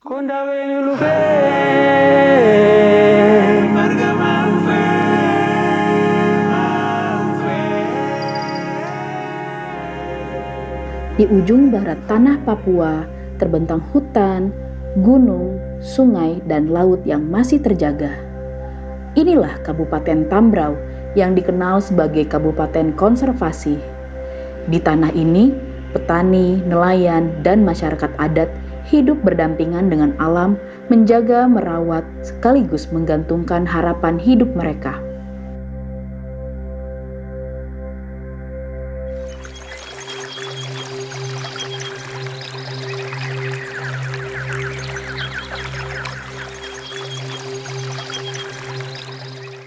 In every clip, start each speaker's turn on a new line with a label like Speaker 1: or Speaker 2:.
Speaker 1: Kondawe nulufe, marga maufe, maufe.
Speaker 2: Di ujung barat tanah Papua terbentang hutan, gunung, sungai, dan laut yang masih terjaga. Inilah Kabupaten Tambrau yang dikenal sebagai Kabupaten Konservasi. Di tanah ini, petani, nelayan, dan masyarakat adat hidup berdampingan dengan alam, menjaga, merawat, sekaligus menggantungkan harapan hidup mereka.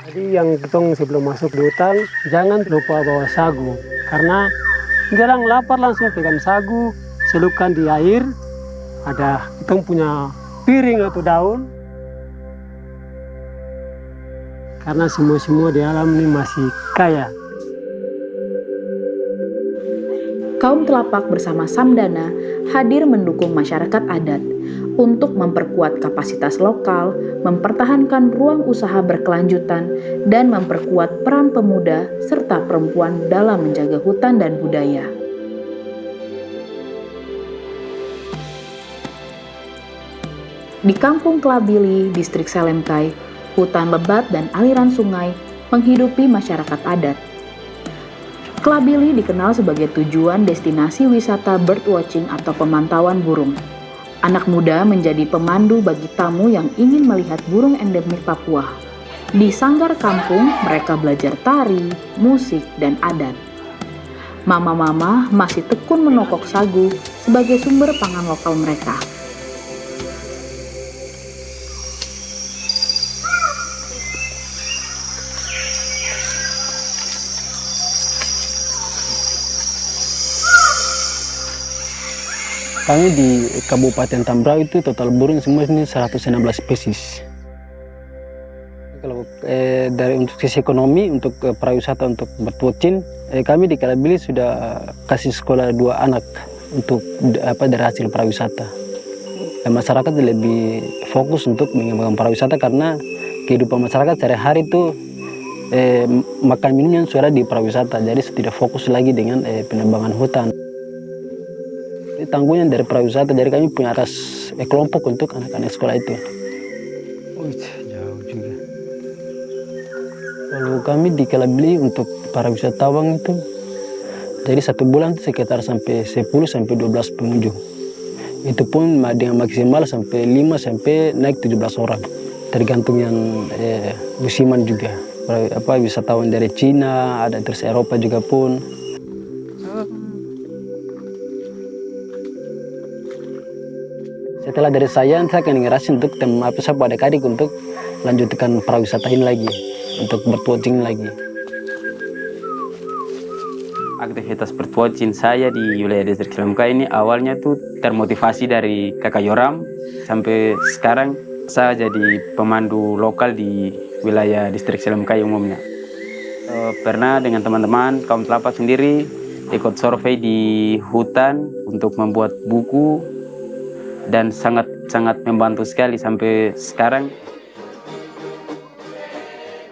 Speaker 1: Jadi yang ketong sebelum masuk di hutan, jangan lupa bawa sagu. Karena jarang lapar langsung pegang sagu, celupkan di air. Ada ketong punya piring atau daun. Karena semua di alam ini masih kaya.
Speaker 2: Kaum Telapak bersama Samdana hadir mendukung masyarakat adat untuk memperkuat kapasitas lokal, mempertahankan ruang usaha berkelanjutan, dan memperkuat peran pemuda serta perempuan dalam menjaga hutan dan budaya. Di Kampung Klabili, Distrik Selemkai, hutan lebat dan aliran sungai menghidupi masyarakat adat. Klabili dikenal sebagai tujuan destinasi wisata birdwatching atau pemantauan burung. Anak muda menjadi pemandu bagi tamu yang ingin melihat burung endemik Papua. Di sanggar kampung, mereka belajar tari, musik, dan adat. Mama-mama masih tekun menokok sagu sebagai sumber pangan lokal mereka.
Speaker 1: Kami di Kabupaten Tambrau itu total burung semua ini 116 spesies. Kalau dari untuk sisi ekonomi, untuk pariwisata, untuk birdwatching, kami di Klabili sudah kasih sekolah 2 anak untuk dari hasil pariwisata. Masyarakat lebih fokus untuk mengembangkan pariwisata karena kehidupan masyarakat sehari-hari itu makan minumnya sudah di pariwisata, jadi tidak fokus lagi dengan penebangan hutan. Tanggungan dari pariwisata, jadi kami punya atas kelompok untuk anak-anak sekolah itu. Jauh juga. Kalau kami di Klabili untuk para wisatawan itu, jadi 1 bulan sekitar sampai 10-12 pengunjung. Itu pun dengan maksimal sampai 5 sampai naik 17 orang. Tergantung yang musiman juga. Wisatawan dari Cina, ada terus Eropa juga pun. Setelah dari saya akan ngerasin untuk adik-adik untuk lanjutkan pariwisata ini lagi, untuk birdwatching lagi.
Speaker 3: Aktivitas birdwatching saya di wilayah Distrik Selemkai ini awalnya tuh termotivasi dari kakak Yoram, sampai sekarang saya jadi pemandu lokal di wilayah Distrik Selemkai umumnya. Pernah dengan teman-teman kaum Telapak sendiri ikut survei di hutan untuk membuat buku, dan sangat membantu sekali sampai sekarang.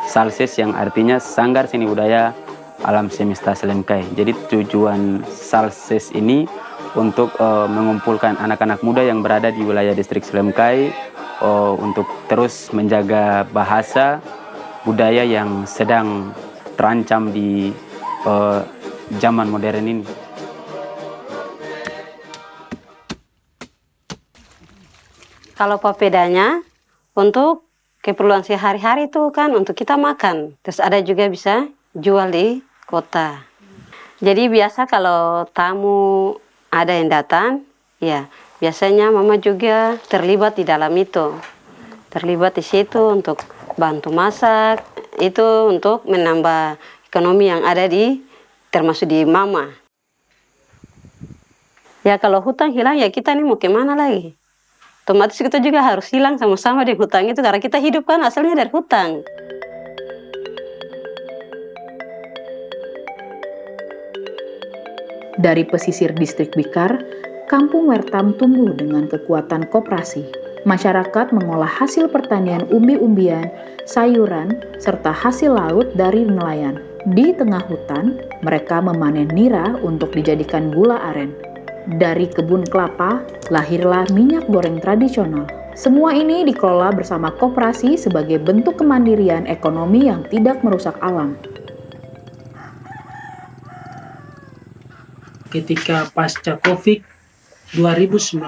Speaker 3: Salses yang artinya Sanggar Seni Budaya Alam Semesta Selemkai. Jadi tujuan Salses ini untuk mengumpulkan anak-anak muda yang berada di wilayah Distrik Selemkai untuk terus menjaga bahasa budaya yang sedang terancam di zaman modern ini.
Speaker 4: Kalau papedanya untuk keperluan sehari-hari itu kan untuk kita makan. Terus ada juga bisa jual di kota. Jadi biasa kalau tamu ada yang datang, ya biasanya mama juga terlibat di dalam itu. Terlibat di situ untuk bantu masak, itu untuk menambah ekonomi yang ada termasuk di mama. Ya kalau hutan hilang ya kita nih mau kemana lagi? Otomatis kita juga harus hilang sama-sama di hutan itu karena kita hidup kan asalnya dari hutan.
Speaker 2: Dari pesisir Distrik Bikar, Kampung Wertam tumbuh dengan kekuatan koperasi. Masyarakat mengolah hasil pertanian umbi-umbian, sayuran, serta hasil laut dari nelayan. Di tengah hutan, mereka memanen nira untuk dijadikan gula aren. Dari kebun kelapa, lahirlah minyak goreng tradisional. Semua ini dikelola bersama koperasi sebagai bentuk kemandirian ekonomi yang tidak merusak alam.
Speaker 5: Ketika pasca COVID 2019,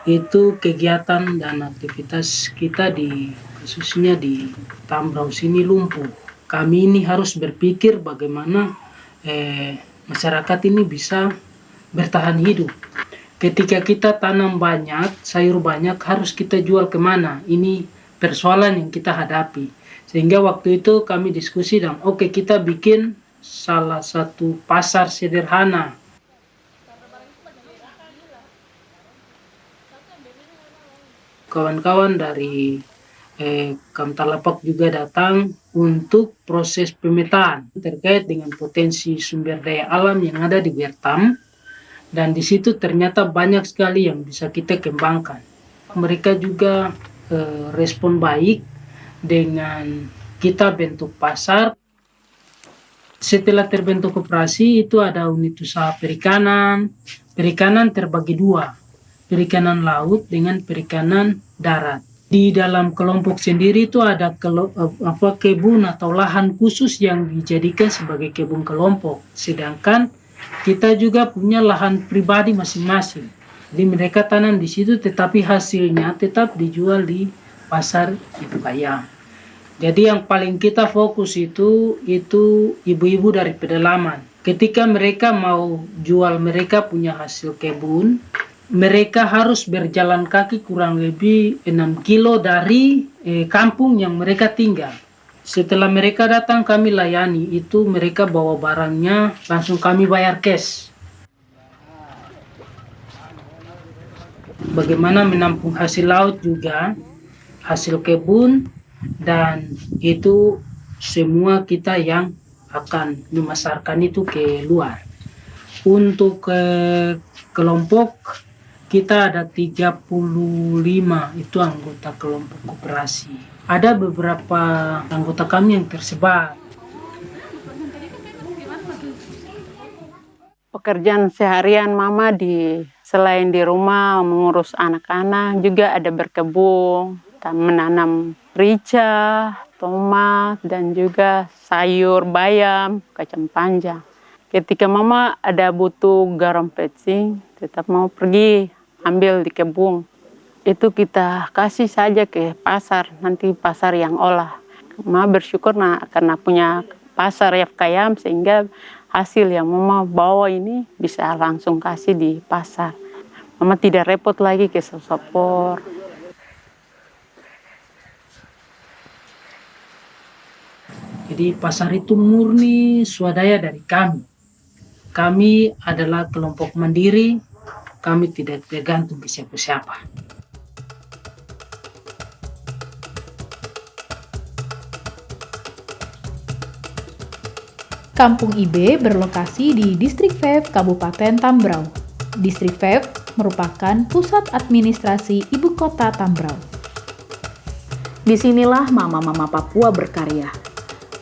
Speaker 5: itu kegiatan dan aktivitas kita khususnya di Tambrau sini lumpuh. Kami ini harus berpikir bagaimana masyarakat ini bisa bertahan hidup. Ketika kita tanam banyak, sayur banyak, harus kita jual kemana? Ini persoalan yang kita hadapi. Sehingga waktu itu kami diskusi dan oke, kita bikin salah satu pasar sederhana. Kawan-kawan dari Kamtalapak juga datang untuk proses pemetaan terkait dengan potensi sumber daya alam yang ada di Bertam, dan di situ ternyata banyak sekali yang bisa kita kembangkan. Mereka juga respon baik dengan kita bentuk pasar. Setelah terbentuk koperasi itu ada unit usaha perikanan. Perikanan terbagi dua, perikanan laut dengan perikanan darat. Di dalam kelompok sendiri itu ada kebun atau lahan khusus yang dijadikan sebagai kebun kelompok. Sedangkan kita juga punya lahan pribadi masing-masing. Jadi mereka tanam di situ, tetapi hasilnya tetap dijual di pasar Ibukayam. Jadi yang paling kita fokus itu ibu-ibu dari pedalaman. Ketika mereka mau jual, mereka punya hasil kebun, mereka harus berjalan kaki kurang lebih 6 kilo dari kampung yang mereka tinggal. Setelah mereka datang kami layani, itu mereka bawa barangnya, langsung kami bayar cash. Bagaimana menampung hasil laut juga, hasil kebun, dan itu semua kita yang akan memasarkan itu ke luar. Untuk kelompok kita ada 35 itu anggota kelompok koperasi. Ada beberapa anggota kami yang tersebar.
Speaker 6: Pekerjaan seharian mama selain di rumah mengurus anak-anak, juga ada berkebun, menanam rica, tomat, dan juga sayur bayam, kacang panjang. Ketika mama ada butuh garam pecing, tetap mau pergi ambil di kebun. Itu kita kasih saja ke pasar, nanti pasar yang olah. Mama bersyukur karena punya pasar Ibukayam, sehingga hasil yang mama bawa ini bisa langsung kasih di pasar. Mama tidak repot lagi ke sosopor.
Speaker 5: Jadi pasar itu murni swadaya dari kami. Kami adalah kelompok mandiri, kami tidak tergantung ke siapa-siapa.
Speaker 2: Kampung IB berlokasi di Distrik Vev, Kabupaten Tambrau. Distrik Vev merupakan pusat administrasi ibu kota Tambrau. Disinilah mama-mama Papua berkarya.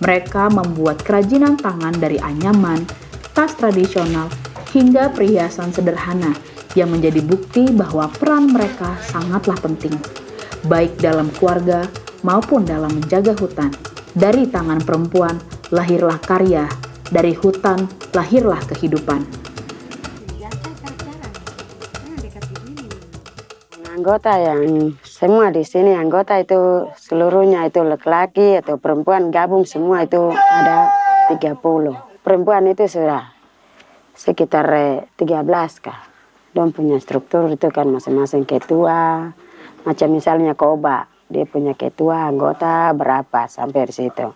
Speaker 2: Mereka membuat kerajinan tangan dari anyaman, tas tradisional, hingga perhiasan sederhana yang menjadi bukti bahwa peran mereka sangatlah penting, baik dalam keluarga maupun dalam menjaga hutan. Dari tangan perempuan lahirlah karya, dari hutan lahirlah kehidupan.
Speaker 4: Anggota yang semua di sini, anggota itu seluruhnya itu laki-laki atau perempuan gabung semua itu ada 30. Perempuan itu sudah sekitar 13 kah. Dong punya struktur itu kan masing-masing ketua. Macam misalnya Koba, dia punya ketua, anggota berapa sampai di situ.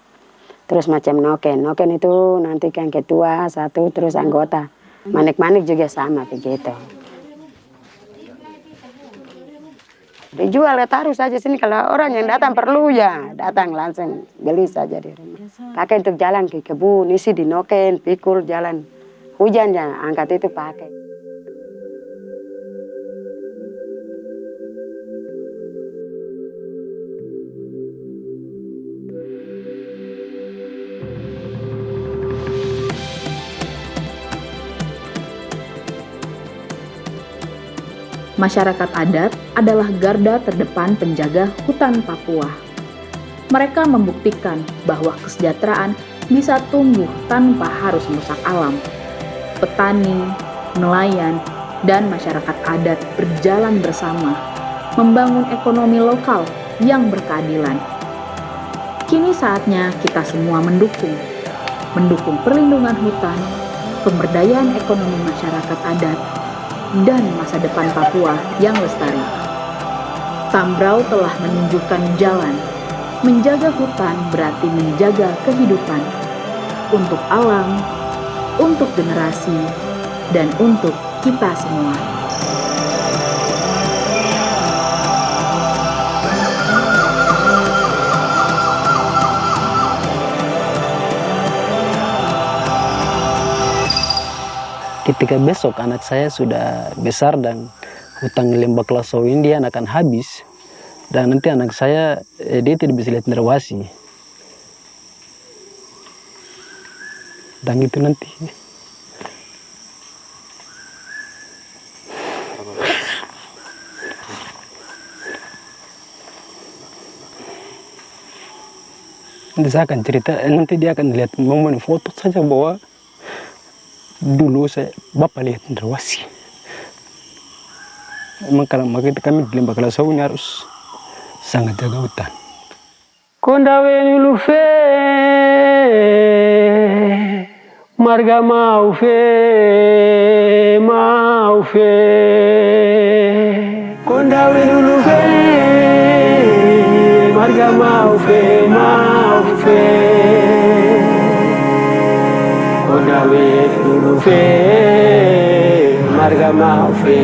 Speaker 4: Terus macam Noken itu nanti kan ketua satu, terus anggota. Manik-manik juga sama begitu. Dijual ya taruh saja sini, kalau orang yang datang perlu ya datang langsung beli saja di rumah. Pakai untuk jalan ke kebun, isi di Noken, pikul jalan. Hujan ya angkat itu pakai.
Speaker 2: Masyarakat adat adalah garda terdepan penjaga hutan Papua. Mereka membuktikan bahwa kesejahteraan bisa tumbuh tanpa harus merusak alam. Petani, nelayan, dan masyarakat adat berjalan bersama, membangun ekonomi lokal yang berkeadilan. Kini saatnya kita semua mendukung perlindungan hutan, pemberdayaan ekonomi masyarakat adat, dan masa depan Papua yang lestari. Tambrau telah menunjukkan jalan. Menjaga hutan berarti menjaga kehidupan untuk alam, untuk generasi, dan untuk kita semua.
Speaker 1: Ketika besok anak saya sudah besar dan hutang Lembah Kelasau ini dia akan habis, dan nanti anak saya dia tidak bisa lihat Nerwasi, dan itu nanti saya akan cerita, nanti dia akan lihat momen foto saja bahwa dulu bapak lihat Nerwasi. Memang kalau makanya kami di Lembah Kelasau ini harus sangat jaga hutan.
Speaker 7: Kondawe nulufe, marga maufe, kondawe nulufe, marga maufe, kondawe nulufe, marga maufe,